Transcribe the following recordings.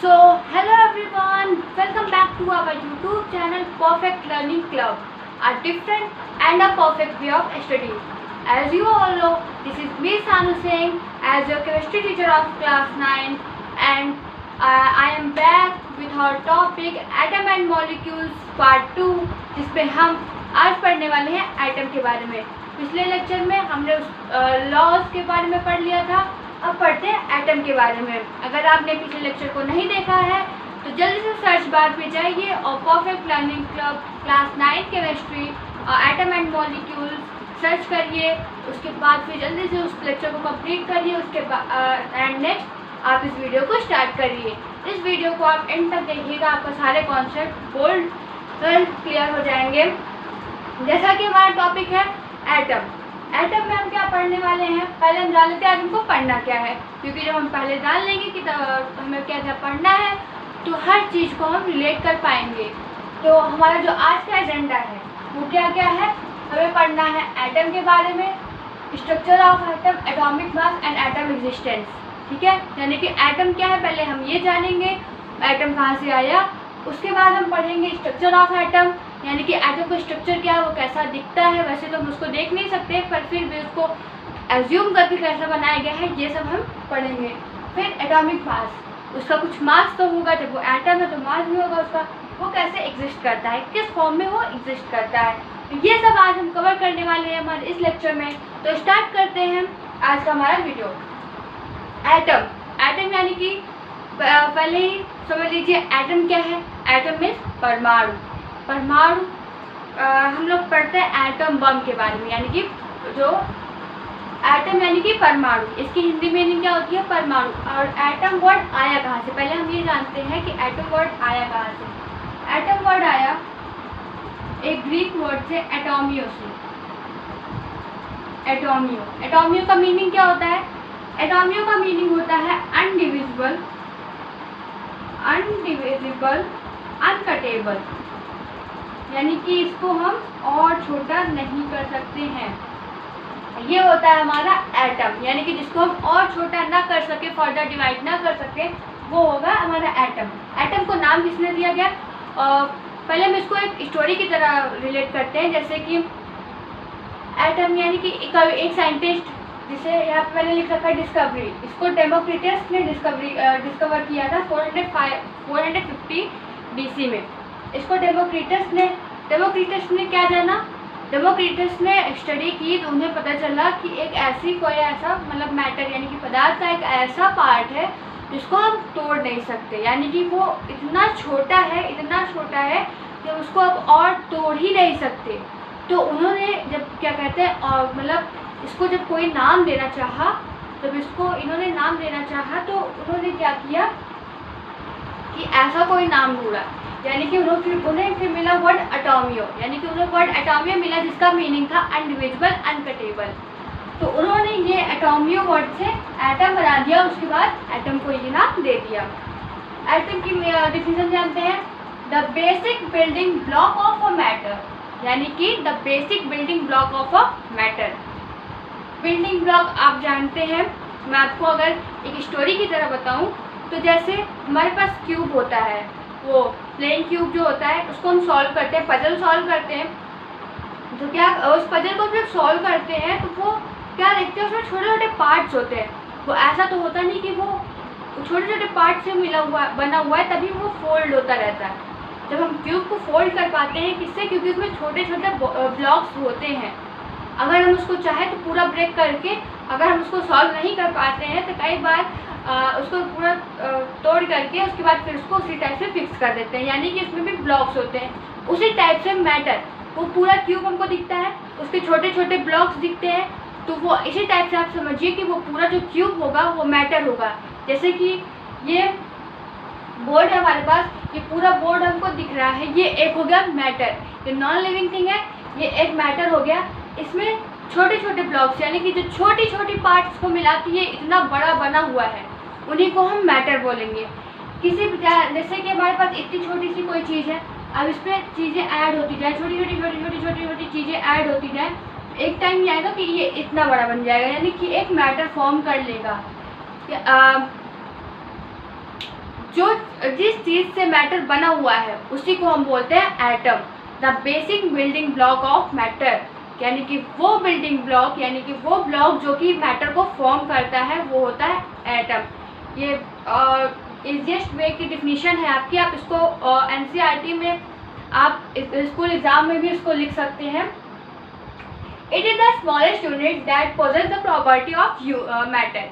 Hello everyone, welcome back to our YouTube channel Perfect Learning Club, a different and a perfect way of study. As you all know, this is me Sanu Singh as your chemistry teacher of class 9, and I am back with our topic Atom and Molecules Part 2, जिसमें हम आज पढ़ने वाले हैं atom के बारे में। पिछले लेक्चर में हमने लॉज के बारे में पढ़ लिया था, अब पढ़ते हैं एटम के बारे में। अगर आपने पिछले लेक्चर को नहीं देखा है तो जल्दी से सर्च बार पे जाइए और perfect learning club class 9 chemistry atom and molecules search करिए। उसके बाद फिर जल्दी से उस लेक्चर को कंप्लीट करिए। उसके बाद एंड नेक्स्ट आप इस वीडियो को स्टार्ट करिए। इस वीडियो को आप एंड तक देखिएगा, आपका सारे कॉन्सेप्ट बोल्ड क्लियर हो जाएंगे। जैसा कि हमारा टॉपिक है एटम। एटम में हम क्या पढ़ने वाले हैं, पहले हम जान लेते हैं एटम को पढ़ना क्या है, क्योंकि जब हम पहले जान लेंगे कि हमें क्या क्या पढ़ना है तो हर चीज़ को हम रिलेट कर पाएंगे। तो हमारा जो आज का एजेंडा है वो क्या क्या है, हमें पढ़ना है एटम के बारे में, structure of atom, atomic mass and atom existence. ठीक है, यानी कि एटम क्या है पहले हम ये जानेंगे, एटम कहाँ से आया। उसके बाद हम पढ़ेंगे स्ट्रक्चर ऑफ एटम, यानी कि एटम का स्ट्रक्चर क्या है, वो कैसा दिखता है। वैसे तो हम उसको देख नहीं सकते, पर फिर भी उसको एज्यूम करके कैसा बनाया गया है ये सब हम पढ़ेंगे। फिर एटॉमिक मास, उसका कुछ मास तो होगा, जब वो एटम है तो मास भी होगा उसका, वो कैसे एग्जिस्ट करता है, किस फॉर्म में वो एग्जिस्ट करता है। तो ये सब आज हम कवर करने वाले हैं हमारे इस लेक्चर में। तो स्टार्ट करते हैं आज का हमारा वीडियो। एटम, एटम यानी कि पहले ही समझ लीजिए एटम क्या है। एटम मीन्स परमाणु। परमाणु हम लोग पढ़ते हैं एटम बम के बारे में, यानी कि जो एटम यानी कि परमाणु, इसकी हिंदी मीनिंग क्या होती है, परमाणु। और एटम वर्ड आया कहाँ से, पहले हम ये जानते हैं कि एटम वर्ड आया कहाँ से। एटम वर्ड आया एक ग्रीक वर्ड से, एटोमियो से। एटोमियो, एटोमियो का मीनिंग क्या होता है, एटोमियो का मीनिंग होता है अनडिविजिबल, अनडिविजिबल, अनकटेबल, यानी कि इसको हम और छोटा नहीं कर सकते हैं। ये होता है हमारा एटम, यानी कि जिसको हम और छोटा ना कर सके, फर्दर डिवाइड ना कर सके, वो होगा हमारा एटम। एटम को नाम किसने दिया गया, पहले हम इसको एक स्टोरी की तरह रिलेट करते हैं। जैसे कि एटम यानी कि एक साइंटिस्ट, जिसे यहाँ पे मैंने लिख रखा है डिस्कवरी, इसको डेमोक्रिटस ने डिस्कवर किया था 450 BC में। इसको डेमोक्रिटस ने क्या जाना, डेमोक्रिटस ने स्टडी की तो उन्हें पता चला कि एक कोई ऐसा मतलब मैटर यानी कि पदार्थ का एक ऐसा पार्ट है जिसको हम तोड़ नहीं सकते, यानी कि वो इतना छोटा है कि उसको अब और तोड़ ही नहीं सकते। तो उन्होंने जब क्या कहते हैं मतलब इसको जब कोई नाम देना चाहा, जब इसको इन्होंने नाम देना चाहा तो उन्होंने क्या किया कि ऐसा कोई नाम ढूंढा, यानी कि उन्हें फिर मिला वर्ड एटोमियो, यानी कि उन्हें वर्ड एटोमियो मिला जिसका मीनिंग था अनडिविजिबल, अनकटेबल। तो उन्होंने ये एटोमियो वर्ड से एटम बना दिया, उसके बाद एटम को ये नाम दे दिया। एटम की डिफिनेशन जानते हैं, the basic building block of a matter, यानी कि the basic building block of a matter. Building block आप जानते हैं, मैं आपको अगर एक स्टोरी की तरह बताऊं तो जैसे हमारे पास क्यूब होता है, वो प्लेन क्यूब जो होता है उसको हम सॉल्व करते हैं, पजल सॉल्व करते हैं। तो क्या उस पजल को जब सॉल्व करते हैं तो वो क्या देखते हैं, उसमें छोटे छोटे पार्ट्स होते हैं। वो ऐसा तो होता नहीं कि वो छोटे छोटे पार्ट से बना हुआ है, तभी वो फोल्ड होता रहता है। जब हम क्यूब को फोल्ड कर पाते हैं, किससे, क्योंकि उसमें छोटे छोटे ब्लॉक्स होते हैं। अगर हम उसको चाहे तो पूरा ब्रेक करके, अगर हम उसको सॉल्व नहीं कर पाते हैं तो कई बार उसको पूरा तोड़ करके उसके बाद फिर उसको उसी टाइप से फिक्स कर देते हैं, यानी कि उसमें भी ब्लॉक्स होते हैं। उसी टाइप से मैटर, वो पूरा क्यूब हमको दिखता है, उसके छोटे छोटे ब्लॉक्स दिखते हैं, तो वो इसी टाइप से आप समझिए कि वो पूरा जो क्यूब होगा वो मैटर होगा। जैसे कि ये बोर्ड है हमारे पास, ये पूरा बोर्ड हमको दिख रहा है, ये एक हो गया मैटर, ये नॉन लिविंग थिंग है, ये एक मैटर हो गया। इसमें छोटे छोटे ब्लॉक्स यानी कि जो छोटी छोटी पार्ट्स को मिला के ये इतना बड़ा बना हुआ है, उन्हीं को हम मैटर बोलेंगे। किसी जैसे कि हमारे पास इतनी छोटी सी कोई चीज़ है, अब इस पर चीज़ें ऐड होती जाए, छोटी छोटी चीज़ें ऐड होती जाए, एक टाइम ये आएगा कि ये इतना बड़ा बन जाएगा, यानी कि एक मैटर फॉर्म कर लेगा। जो जिस चीज़ से मैटर बना हुआ है उसी को हम बोलते हैं atom, the basic building block of matter. यानी कि वो बिल्डिंग ब्लॉक, यानी कि वो ब्लॉक जो कि मैटर को फॉर्म करता है, वो होता है एटम। ये इजीएस्ट वे की डिफिनीशन है आपकी। आप इसको एनसीईआरटी में, आप स्कूल एग्जाम में भी इसको लिख सकते हैं। It is the smallest unit that possess the property of matter.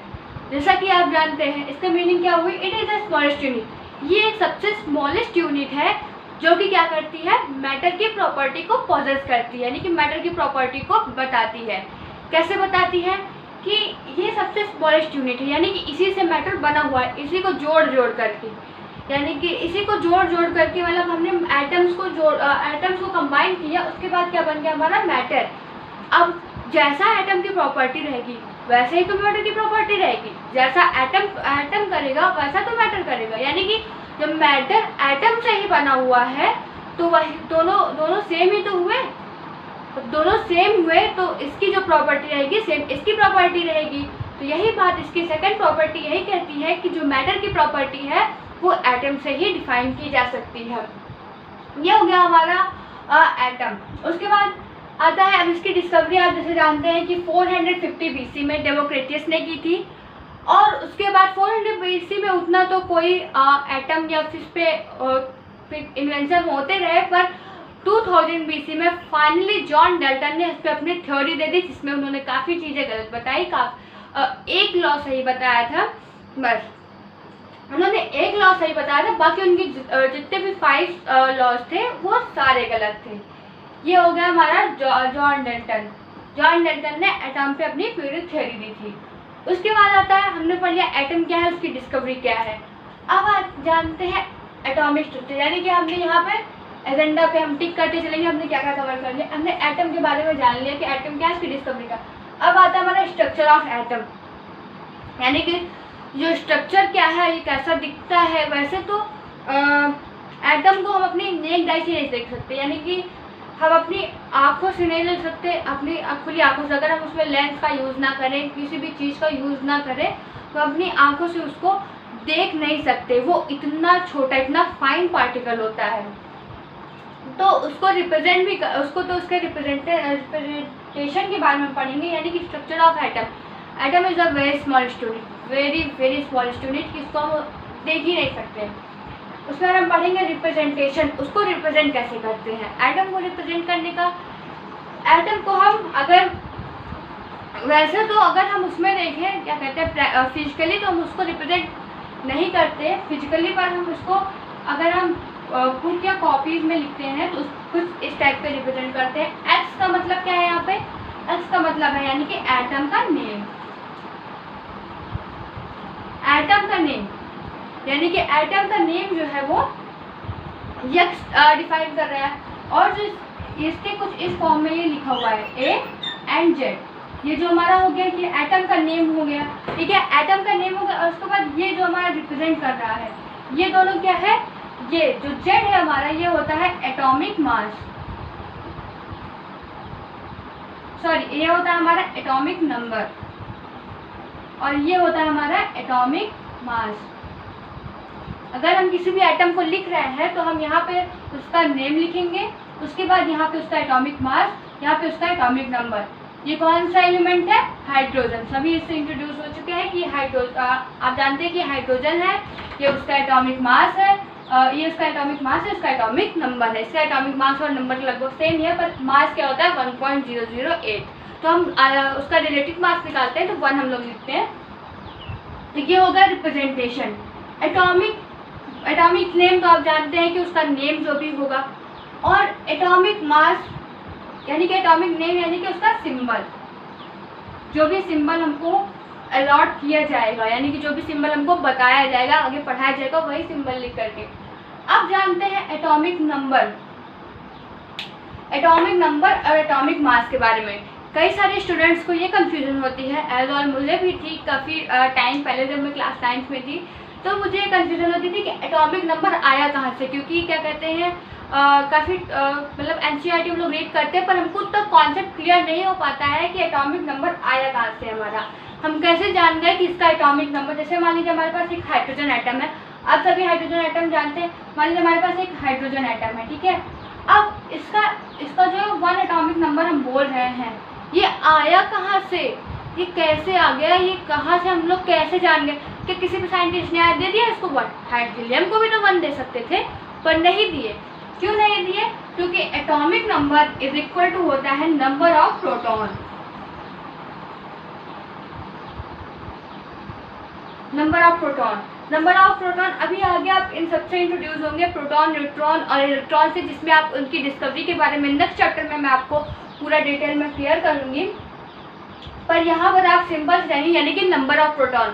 जैसा कि आप जानते हैं इसका मीनिंग क्या हुई, it is the smallest unit. ये एक सबसे स्मॉलेस्ट यूनिट है जो कि क्या करती है, मैटर की प्रॉपर्टी को पोजेस करती है, यानी कि मैटर की प्रॉपर्टी को बताती है। कैसे बताती है कि ये सबसे स्मॉलेस्ट यूनिट है, यानी कि इसी से मैटर बना हुआ है, इसी को जोड़ जोड़ करके, यानी कि इसी को जोड़ जोड़ करके, मतलब हमने एटम्स को कंबाइन किया, उसके बाद क्या बन गया हमारा मैटर। अब जैसा एटम की प्रॉपर्टी रहेगी वैसे ही तो मैटर की प्रॉपर्टी रहेगी, जैसा एटम करेगा वैसा तो मैटर करेगा। यानी कि जब मैटर एटम से ही बना हुआ है तो वही दोनों सेम ही तो हुए, दोनों सेम हुए तो इसकी जो प्रॉपर्टी रहेगी सेम इसकी प्रॉपर्टी रहेगी। तो यही बात इसकी सेकंड प्रॉपर्टी यही कहती है कि जो मैटर की प्रॉपर्टी है वो एटम से ही डिफाइन की जा सकती है। ये हो गया हमारा एटम। उसके बाद आता है, अब इसकी डिस्कवरी आप जैसे जानते हैं कि 450 BC में डेमोक्रिटस ने की थी, और उसके बाद 400 BC में उतना तो कोई एटम या फिर पे इन्वेंशन होते रहे, पर 2000 BC में फाइनली जॉन डाल्टन ने इस पर अपनी थ्योरी दे दी, जिसमें उन्होंने काफ़ी चीज़ें गलत बताई, एक लॉ सही बताया था, बस उन्होंने एक लॉ सही बताया था, बाकी उनकी जितने भी 5 लॉज थे वो सारे गलत थे। ये हो गया हमारा जॉन डाल्टन ने एटम पे अपनी पूरी थ्योरी दी थी। उसके बाद आता है, हमने पढ़ लिया एटम क्या है, उसकी डिस्कवरी क्या है। अब आप जानते हैं एटॉमिक स्ट्रक्चर, यानी कि हमने यहाँ पे एजेंडा पे हम टिक करते चलेंगे, हमने क्या क्या कवर कर लिया। हमने एटम के बारे में जान लिया कि एटम क्या है, उसकी डिस्कवरी का। अब आता है हमारा स्ट्रक्चर ऑफ एटम, यानी कि जो स्ट्रक्चर क्या है, ये कैसा दिखता है। वैसे तो एटम को हम अपनी नेक्ड आई से नहीं देख सकते, यानी कि हम अपनी आँखों से नहीं देख सकते, अपनी खुली आँखों से। अगर हम उसमें लेंस का यूज़ ना करें, किसी भी चीज़ का यूज़ ना करें, तो अपनी आँखों से उसको देख नहीं सकते। वो इतना छोटा, इतना फाइन पार्टिकल होता है। तो उसको रिप्रेजेंट भी उसको तो उसके रिप्रेजेंटेशन के बारे में पढ़ेंगे, यानी कि structure of atom. Atom is a very smallest unit, very smallest unit, जिसको हम देख ही नहीं सकते। उसमें हम पढ़ेंगे रिप्रेजेंटेशन, उसको रिप्रेजेंट कैसे करते हैं। एटम को रिप्रेजेंट करने का, एटम को हम अगर वैसे तो अगर हम उसमें देखें क्या कहते हैं फिजिकली, तो हम उसको रिप्रेजेंट नहीं करते फिजिकली, पर हम उसको अगर हम बुक या कॉपीज में लिखते हैं तो कुछ इस टाइप पे रिप्रेजेंट करते हैं। एक्स का मतलब क्या है यहाँ पे, एक्स का मतलब है यानी कि एटम का नेम, एटम का नेम, यानी कि एटम का नेम जो है वो यक्स डिफाइन कर रहा है। और जो इसके कुछ इस फॉर्म में ये लिखा हुआ है ए एंड जेड। ये जो हमारा हो गया कि एटम का नेम हो गया, ठीक है, एटम का नेम हो गया। और उसके बाद ये जो हमारा रिप्रेजेंट कर रहा है, ये दोनों क्या है, ये जो जेड है हमारा, ये होता है एटॉमिक मास, सॉरी ये होता है हमारा एटॉमिक नंबर, और ये होता है हमारा एटॉमिक मास। अगर हम किसी भी एटम को लिख रहे हैं तो हम यहाँ पे उसका नेम लिखेंगे, उसके बाद यहाँ पे उसका एटॉमिक मास, यहाँ पे उसका एटॉमिक नंबर। ये कौन सा एलिमेंट है, हाइड्रोजन। सभी इससे इंट्रोड्यूस हो चुके हैं कि आप जानते हैं कि हाइड्रोजन है, ये उसका एटॉमिक मास है, ये उसका एटॉमिक मास है, इसका एटॉमिक नंबर है। इसका एटॉमिक मास और नंबर लगभग सेम ही है, पर मास क्या होता है 1.008। तो हम उसका रिलेटिव मास निकालते हैं तो 1 हम लोग लिखते हैं। तो ये होगा रिप्रेजेंटेशन। एटॉमिक नेम तो आप जानते हैं कि उसका नेम जो भी होगा, और एटॉमिक मास यानी कि एटॉमिक नेम यानी कि उसका सिंबल, जो भी सिंबल हमको अलॉट किया जाएगा, यानी कि जो भी सिंबल हमको बताया जाएगा, आगे पढ़ाया जाएगा, वही सिंबल लिख करके। अब जानते हैं एटॉमिक नंबर और एटॉमिक मास के बारे में। कई सारे स्टूडेंट्स को ये कंफ्यूजन होती है, एज ऑल मुझे भी थी काफ़ी टाइम पहले जब मैं क्लास 9th में थी, तो मुझे कंफ्यूजन होती थी कि एटॉमिक नंबर आया कहाँ से, क्योंकि क्या कहते हैं काफ़ी मतलब एनसीईआरटी हम लोग रीड करते हैं, पर हमको तक कॉन्सेप्ट क्लियर नहीं हो पाता है कि एटॉमिक नंबर आया कहाँ से हमारा। हम कैसे जान गए कि इसका एटॉमिक नंबर, जैसे मान लीजिए हमारे पास एक हाइड्रोजन एटम है, आप सभी हाइड्रोजन एटम जानते हैं। मान लीजिए हमारे पास एक हाइड्रोजन एटम है, ठीक है। अब इसका जो 1 एटॉमिक नंबर हम बोल रहे हैं, ये आया कहाँ से, ये कैसे आ गया, ये कहाँ से, हम लोग कैसे जान गए कि किसी भी साइंटिस्ट ने दे दिया इसको 1? हाइड्रोजन को भी तो 1 दे सकते थे, पर नहीं दिए। क्यों नहीं दिए? क्योंकि atomic number is equal to होता है number of proton. Number of proton अभी आगे आप इन सबसे इंट्रोड्यूस होंगे, प्रोटॉन, न्यूट्रॉन और इलेक्ट्रॉन से, जिसमें आप उनकी डिस्कवरी के बारे में नेक्स्ट चैप्टर में मैं आपको पूरा डिटेल में क्लियर करूंगी। पर यहाँ पर आप सिंपल्स रहेंगे, यानी कि नंबर ऑफ प्रोटॉन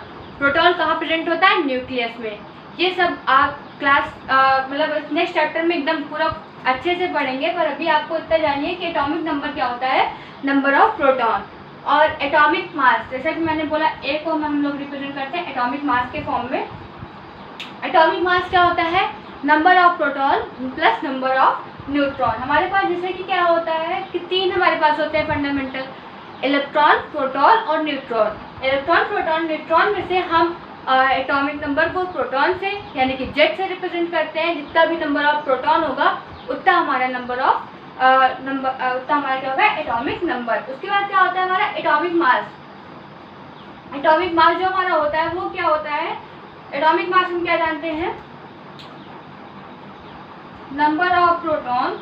कहाँ प्रेजेंट होता है? न्यूक्लियस में। ये सब आप क्लास मतलब नेक्स्ट चैप्टर में एकदम पूरा अच्छे से पढ़ेंगे, पर अभी आपको इतना जानिए कि एटॉमिक नंबर क्या होता है, नंबर ऑफ प्रोटॉन। और एटॉमिक मास, जैसा कि मैंने बोला, ए को हम लोग रिप्रेजेंट करते हैं एटॉमिक मास के फॉर्म में। एटॉमिक मास क्या होता है? Number of proton plus number of neutron. हमारे पास जैसे कि क्या होता है कि 3 हमारे पास होते हैं फंडामेंटल, इलेक्ट्रॉन, प्रोटॉन और न्यूट्रॉन। इलेक्ट्रॉन, प्रोटॉन, न्यूट्रॉन में से हम एटॉमिक नंबर को प्रोटॉन से यानी कि जेड से रिप्रेजेंट करते हैं। जितना भी नंबर ऑफ प्रोटॉन होगा उतना हमारा उतना हमारा क्या होगा? Atomic number. उसके बाद क्या होता है हमारा? Atomic mass. एटॉमिक मास जो हमारा होता है वो क्या होता है? एटॉमिक मास हम क्या जानते हैं? Number of proton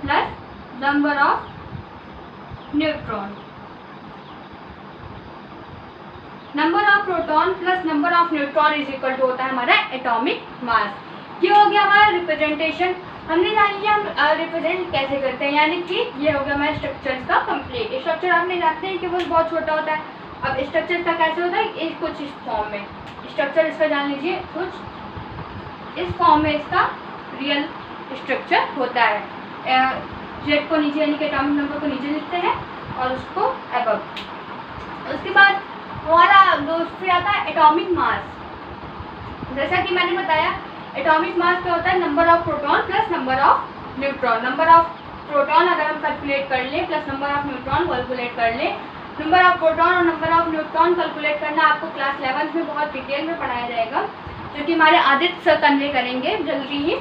plus number of neutron. Number of proton plus number of neutron is equal to होता है हमारा एटॉमिक मास। ये हो गया हमारा रिप्रेजेंटेशन। हमने जान लिया हम रिप्रेजेंट कैसे करते हैं, यानी कि ये हो गया हमारे स्ट्रक्चर्स का कंप्लीट। स्ट्रक्चर आपने जानते हैं कि वो बहुत छोटा होता है। अब स्ट्रक्चर का कैसे होता है? कुछ इस फॉर्म में स्ट्रक्चर इसका जान लीजिए, कुछ इस फॉर्म में इसका रियल स्ट्रक्चर होता है। जेड को नीचे यानी कि एटॉमिक नंबर को नीचे लिखते हैं और उसको अबव। उसके बाद हमारा दोस्त फिर आता है एटॉमिक मास। जैसा कि मैंने बताया एटॉमिक मास क्या होता है? Number of proton plus number of neutron. Number of proton अगर हम कैलकुलेट कर लें plus number of neutron calculate कर लें। नंबर ऑफ प्रोटॉन और नंबर ऑफ न्यूट्रॉन कैलकुलेट करना आपको क्लास 11th में बहुत डिटेल में पढ़ाया जाएगा, जो कि हमारे आदित्य सर कन्वे करेंगे जल्दी ही।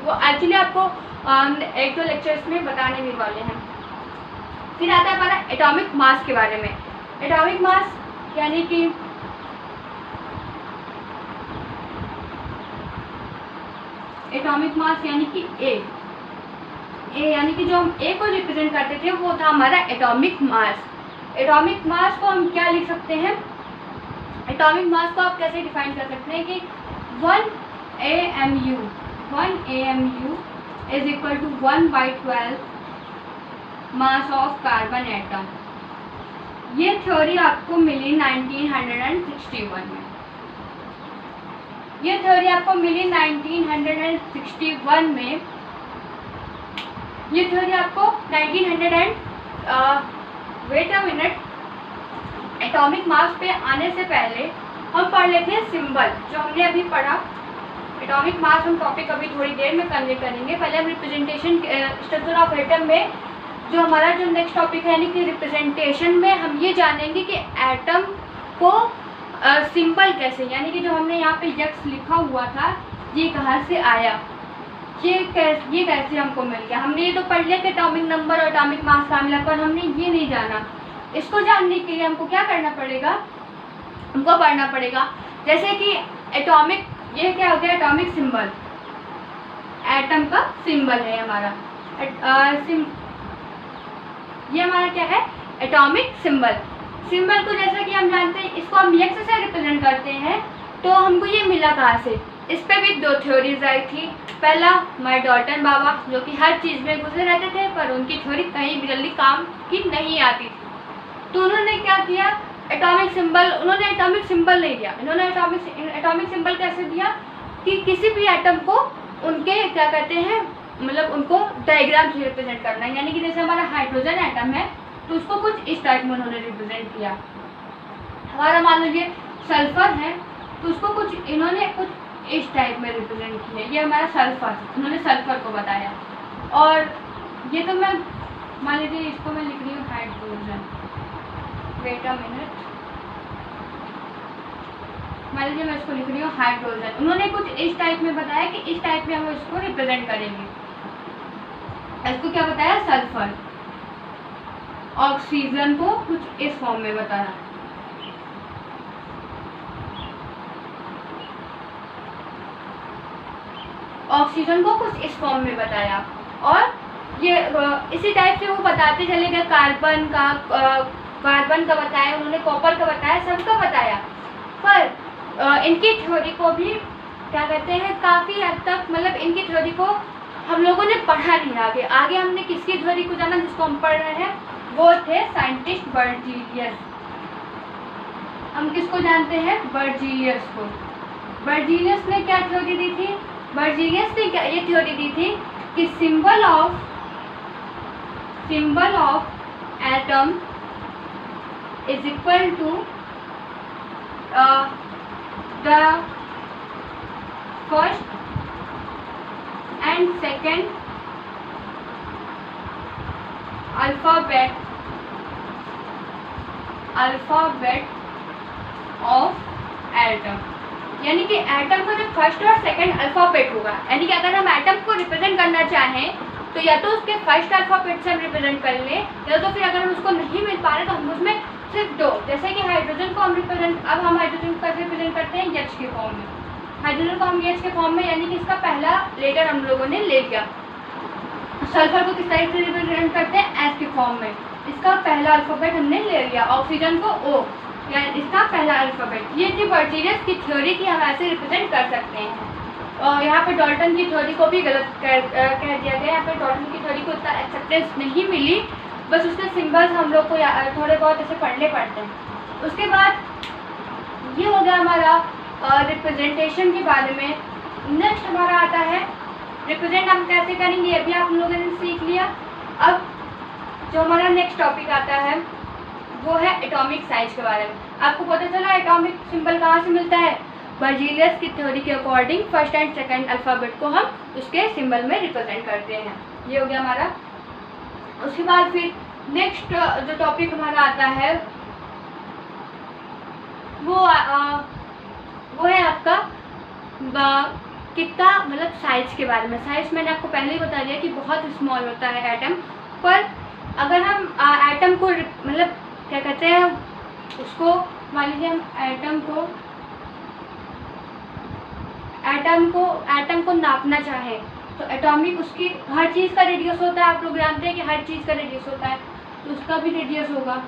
वो एक्चुअली आपको 1-2 लेक्चर्स में बताने भी वाले हैं। फिर आता है हमारा एटॉमिक मास के बारे में। एटॉमिक मास यानी कि एटॉमिक मास यानी कि ए यानी कि जो हम ए को रिप्रेजेंट करते थे वो था हमारा एटॉमिक मास। एटॉमिक मास को हम क्या लिख सकते हैं? एटॉमिक मास को आप कैसे डिफाइन कर सकते हैं कि 1 AMU is equal to 1/12 mass of carbon atom. ये थ्योरी आपको मिली 1961 में। ये थ्योरी आपको मिली 1961 में। ये थ्योरी आपको 1900 wait a minute, atomic mass पे आने से पहले हम पढ़ लेते हैं सिंबल जो हमने अभी पढ़ा। एटॉमिक मास हम टॉपिक अभी थोड़ी देर में कन्वे करेंगे। पहले हम रिप्रेजेंटेशन स्ट्रक्चर ऑफ एटम में जो हमारा जो नेक्स्ट टॉपिक है यानी कि रिप्रेजेंटेशन में हम ये जानेंगे कि एटम को सिंबल कैसे, यानी कि जो हमने यहाँ पे यक्स लिखा हुआ था ये कहाँ से आया, ये कैसे हमको मिल गया। हमने ये तो पढ़ लिया कि एटॉमिक नंबर और एटॉमिक मास का मिला, पर हमने ये नहीं जाना। इसको जानने के लिए हमको क्या करना पड़ेगा? हमको पढ़ना पड़ेगा। जैसे कि एटॉमिक, ये क्या हो गया? एटॉमिक सिंबल, एटम का सिंबल है हमारा। ये हमारा क्या है? Atomic symbol. सिंबल को जैसा कि हम जानते हैं इसको हम यक्स से रिप्रेजेंट करते हैं, तो हमको ये मिला कहाँ से? इस पे भी 2 थ्योरीज आई थी। पहला हमारे डॉल्टन बाबा जो कि हर चीज़ में घुसे रहते थे पर उनकी थ्योरी कहीं भी जल्दी काम की नहीं आती थी, तो उन्होंने क्या किया? Atomic symbol. उन्होंने एटॉमिक सिंबल नहीं दिया, इन्होंने एटॉमिक सिंबल कैसे दिया कि किसी भी एटम को उनके क्या कहते हैं, मतलब उनको डायग्राम से रिप्रेजेंट करना है। यानी कि जैसे हमारा हाइड्रोजन एटम है तो उसको कुछ इस टाइप में उन्होंने रिप्रेजेंट किया। हमारा मान लीजिए सल्फर है तो उसको कुछ इन्होंने कुछ इस टाइप में रिप्रेजेंट किया। ये हमारा सल्फर, उन्होंने सल्फर को बताया। और ये तो मैं मान लीजिए इसको मैं लिख रही हूँ हाइड्रोजन, वेट अ मिनट, मान लीजिए मैं इसको लिख रही हूँ हाइड्रोजन। उन्होंने कुछ इस टाइप में बताया कि इस टाइप में हम इसको रिप्रेजेंट करेंगे। इसको क्या बताया, सल्फर। ऑक्सीजन को कुछ इस फॉर्म में बताया। ऑक्सीजन को कुछ इस फॉर्म में बताया और ये इसी टाइप से वो बताते चले गए। कार्बन का बताया उन्होंने, कॉपर का बताया, सबका बताया। पर इनकी थ्योरी को भी क्या कहते हैं, काफ़ी हद तक मतलब इनकी थ्योरी को हम लोगों ने पढ़ा नहीं। आगे हमने किसकी थ्योरी को जाना, जिसको हम पढ़ रहे हैं वो थे साइंटिस्ट बर्जीलियस। हम किसको जानते हैं, बर्जीलियस को। बर्जीलियस ने क्या थ्योरी दी थी, बर्जीलियस ने क्या ये थ्योरी दी थी कि symbol of atom is equal to the first and second alphabet of atom. यानी कि एटम का जो फर्स्ट और सेकंड अल्फाबेट होगा, यानी कि अगर हम एटम को रिप्रेजेंट करना चाहें तो या तो उसके फर्स्ट अल्फाबेट से हम रिप्रेजेंट कर लें, या तो फिर अगर हम उसको नहीं मिल पा रहे तो हम उसमें सिर्फ दो, जैसे कि हाइड्रोजन को हम रिप्रेजेंट, अब हम हाइड्रोजन को कैसे रिप्रेजेंट करते हैं, एच के फॉर्म में। हाइड्रोजन को हम एच के फॉर्म में, यानी कि इसका पहला लेटर हम लोगों ने ले लिया। सल्फर को किस तरह से रिप्रेजेंट करते हैं, एस के फॉर्म में, इसका पहला अल्फाबेट हमने ले लिया। ऑक्सीजन को ओ, यानी इसका पहला अल्फाबेट। ये थी बर्जीलियस की थ्योरी कि हम ऐसे रिप्रेजेंट कर सकते हैं। और यहाँ पे डॉल्टन की थ्योरी को भी गलत कह दिया गया। यहाँ पे डॉल्टन की थ्योरी को इतना एक्सेप्टेंस नहीं मिली, बस उसके सिंबल्स हम लोग को थोड़े बहुत ऐसे पढ़ने पड़ते हैं। उसके बाद ये हो गया हमारा रिप्रेजेंटेशन के बारे में। नेक्स्ट हमारा आता है रिप्रेजेंट हम कैसे करेंगे, ये भी आप लोगों ने सीख लिया। अब जो हमारा नेक्स्ट टॉपिक आता है वो है एटॉमिक साइज के बारे में। आपको पता चला एटॉमिक सिंबल कहाँ से मिलता है, बर्जीलियस की थ्योरी के according first and second alphabet को हम उसके सिंबल में रिप्रेजेंट करते हैं। ये हो गया हमारा। उसके बाद फिर नेक्स्ट जो टॉपिक हमारा आता है वो है आपका कितना मतलब साइज के बारे में। साइज मैंने आपको पहले ही बता दिया कि बहुत स्मॉल होता है एटम। पर अगर हम एटम को मतलब क्या कहते हैं उसको, मान लीजिए हम एटम को नापना चाहें तो एटॉमिक, उसकी हर चीज़ का रेडियस होता है। आप लोग जानते हैं कि हर चीज़ का रेडियस होता है, तो उसका भी रेडियस होगा।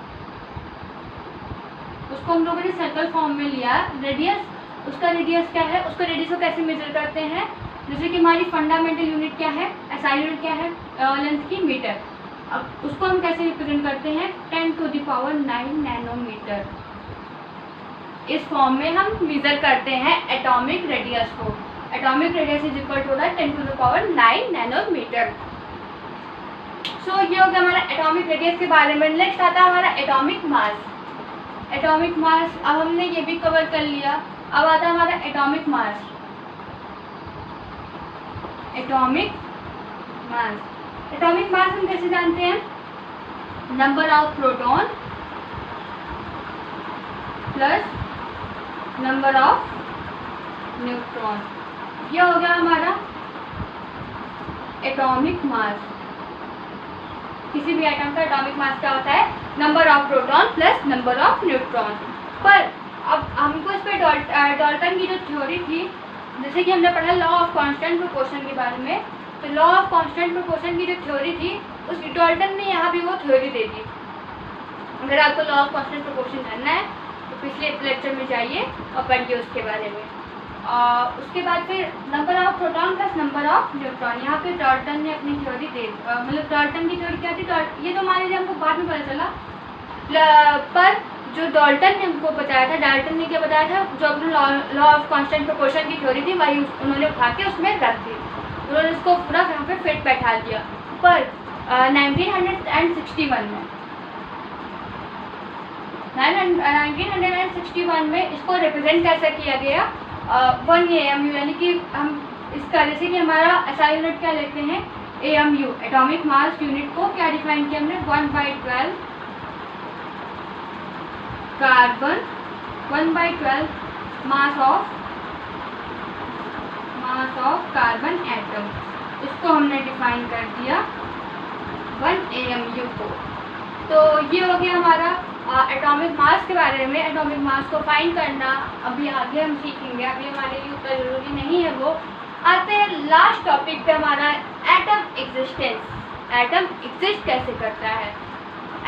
उसको हम लोगों ने सर्कल फॉर्म में लिया रेडियस। उसका रेडियस क्या है, उसका रेडियस को कैसे मेजर करते हैं, जैसे कि हमारी फंडामेंटल यूनिट क्या है, एसआई यूनिट क्या है, लेंथ की, मीटर। अब उसको हम कैसे रिप्रेजेंट करते हैं, 10⁹ नैनोमीटर। इस फॉर्म में हम मेजर करते हैं एटॉमिक रेडियस को। Atomic radius is equal to 10⁹ nanometre. So ये हो गया हमारा एटॉमिक रेडियस के बारे में। नेक्स्ट आता है हमारा एटॉमिक मास। एटॉमिक मास अब हमने ये भी कवर कर लिया। अब आता है हमारा एटॉमिक मास। एटॉमिक मास हम कैसे जानते हैं, number of proton plus number of neutron. ये हो गया हमारा एटॉमिक मास। किसी भी एटम का एटॉमिक मास क्या होता है, number of proton plus number of neutron. पर अब हमको इस पर डॉल्टन की जो थ्योरी थी, जैसे कि हमने पढ़ा लॉ ऑफ कांस्टेंट प्रोपोर्शन के बारे में, तो लॉ ऑफ कांस्टेंट प्रोपोर्शन की जो थ्योरी थी उस डॉल्टन ने यहाँ भी वो थ्योरी दे दी। अगर आपको लॉ ऑफ कांस्टेंट प्रोपोर्शन जानना है तो पिछले लेक्चर में जाइए और पढ़िए उसके बारे में। उसके बाद फिर number of proton plus number of neutron, यहाँ पे डॉल्टन ने अपनी थ्योरी दे मतलब डॉल्टन की थ्योरी क्या थी, ये तो मान लीजिए हमको बाद में पता चला। पर जो डॉल्टन ने हमको बताया था, डॉल्टन ने क्या बताया था, जो अपने लॉ ऑफ कांस्टेंट प्रोपोर्शन की थ्योरी थी वही उन्होंने उठा के उसमें रख दी। उन्होंने उसको पूरा यहाँ पे फिट बैठा दिया। पर 1961 में इसको रिप्रेजेंट कैसे किया गया, 1 AMU, यानी कि हम इसका जैसे कि हमारा SI यूनिट क्या लेते हैं, AMU, एटॉमिक मास यूनिट को क्या डिफाइन किया हमने, 1/12 carbon, 1/12 mass of carbon atom, इसको हमने डिफाइन कर दिया 1 AMU को। तो ये हो गया हमारा एटॉमिक मास के बारे में। एटॉमिक मास को फाइंड करना अभी आगे हम सीखेंगे, अभी हमारे लिए उतना ज़रूरी नहीं है वो। आते हैं लास्ट टॉपिक पे हमारा, एटम एग्जिस्टेंस। एटम एग्जिस्ट कैसे करता है?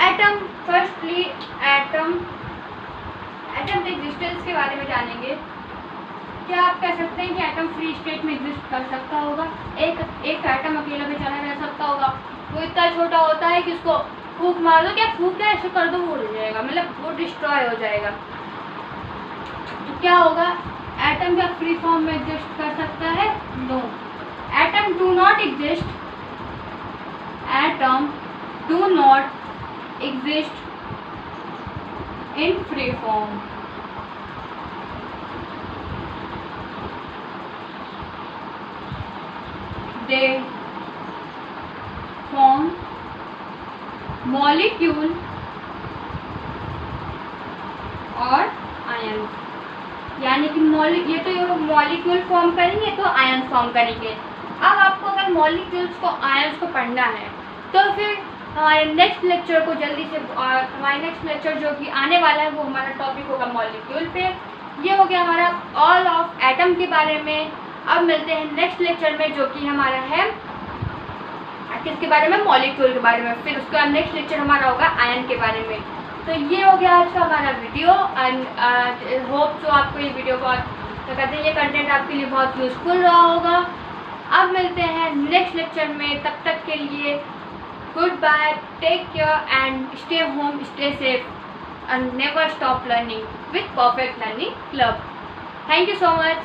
एटम, फर्स्टली एटम एग्जिस्टेंस के बारे में जानेंगे। क्या आप कह सकते हैं कि एटम फ्री स्टेट में एग्जिस्ट कर सकता होगा? एक एटम अकेला बेचारा रह सकता होगा? वो इतना छोटा होता है कि उसको फूंक मार दो, क्या फूंक है ऐसे कर दो वो उड़ जाएगा, मतलब वो डिस्ट्रॉय हो जाएगा। तो क्या होगा, एटम क्या फ्री फॉर्म में एग्जिस्ट कर सकता है? No, atom do not exist, atom do not exist in free form. They form molecule और आयन, यानी कि ये तो मॉलिक्यूल फॉर्म करेंगे तो आयन फॉर्म करेंगे। अब आपको अगर मॉलिक्यूल्स को, आयन्स को पढ़ना है तो फिर हमारे नेक्स्ट लेक्चर को जल्दी से, हमारे नेक्स्ट लेक्चर जो कि आने वाला है वो हमारा टॉपिक होगा मॉलिक्यूल पे। ये हो गया हमारा ऑल ऑफ एटम के बारे में। अब मिलते हैं नेक्स्ट लेक्चर में जो कि हमारा है किसके बारे में? मॉलिक्यूल के बारे में। फिर उसके बाद नेक्स्ट लेक्चर हमारा होगा आयन के बारे में। तो ये हो गया आज का हमारा वीडियो एंड होप सो आपको ये वीडियो बहुत, तो कहते हैं ये कंटेंट आपके लिए बहुत यूज़फुल रहा होगा। अब मिलते हैं नेक्स्ट लेक्चर में, तब तक के लिए good bye, take care and stay home, stay safe and never stop learning with perfect learning club. Thank you so much.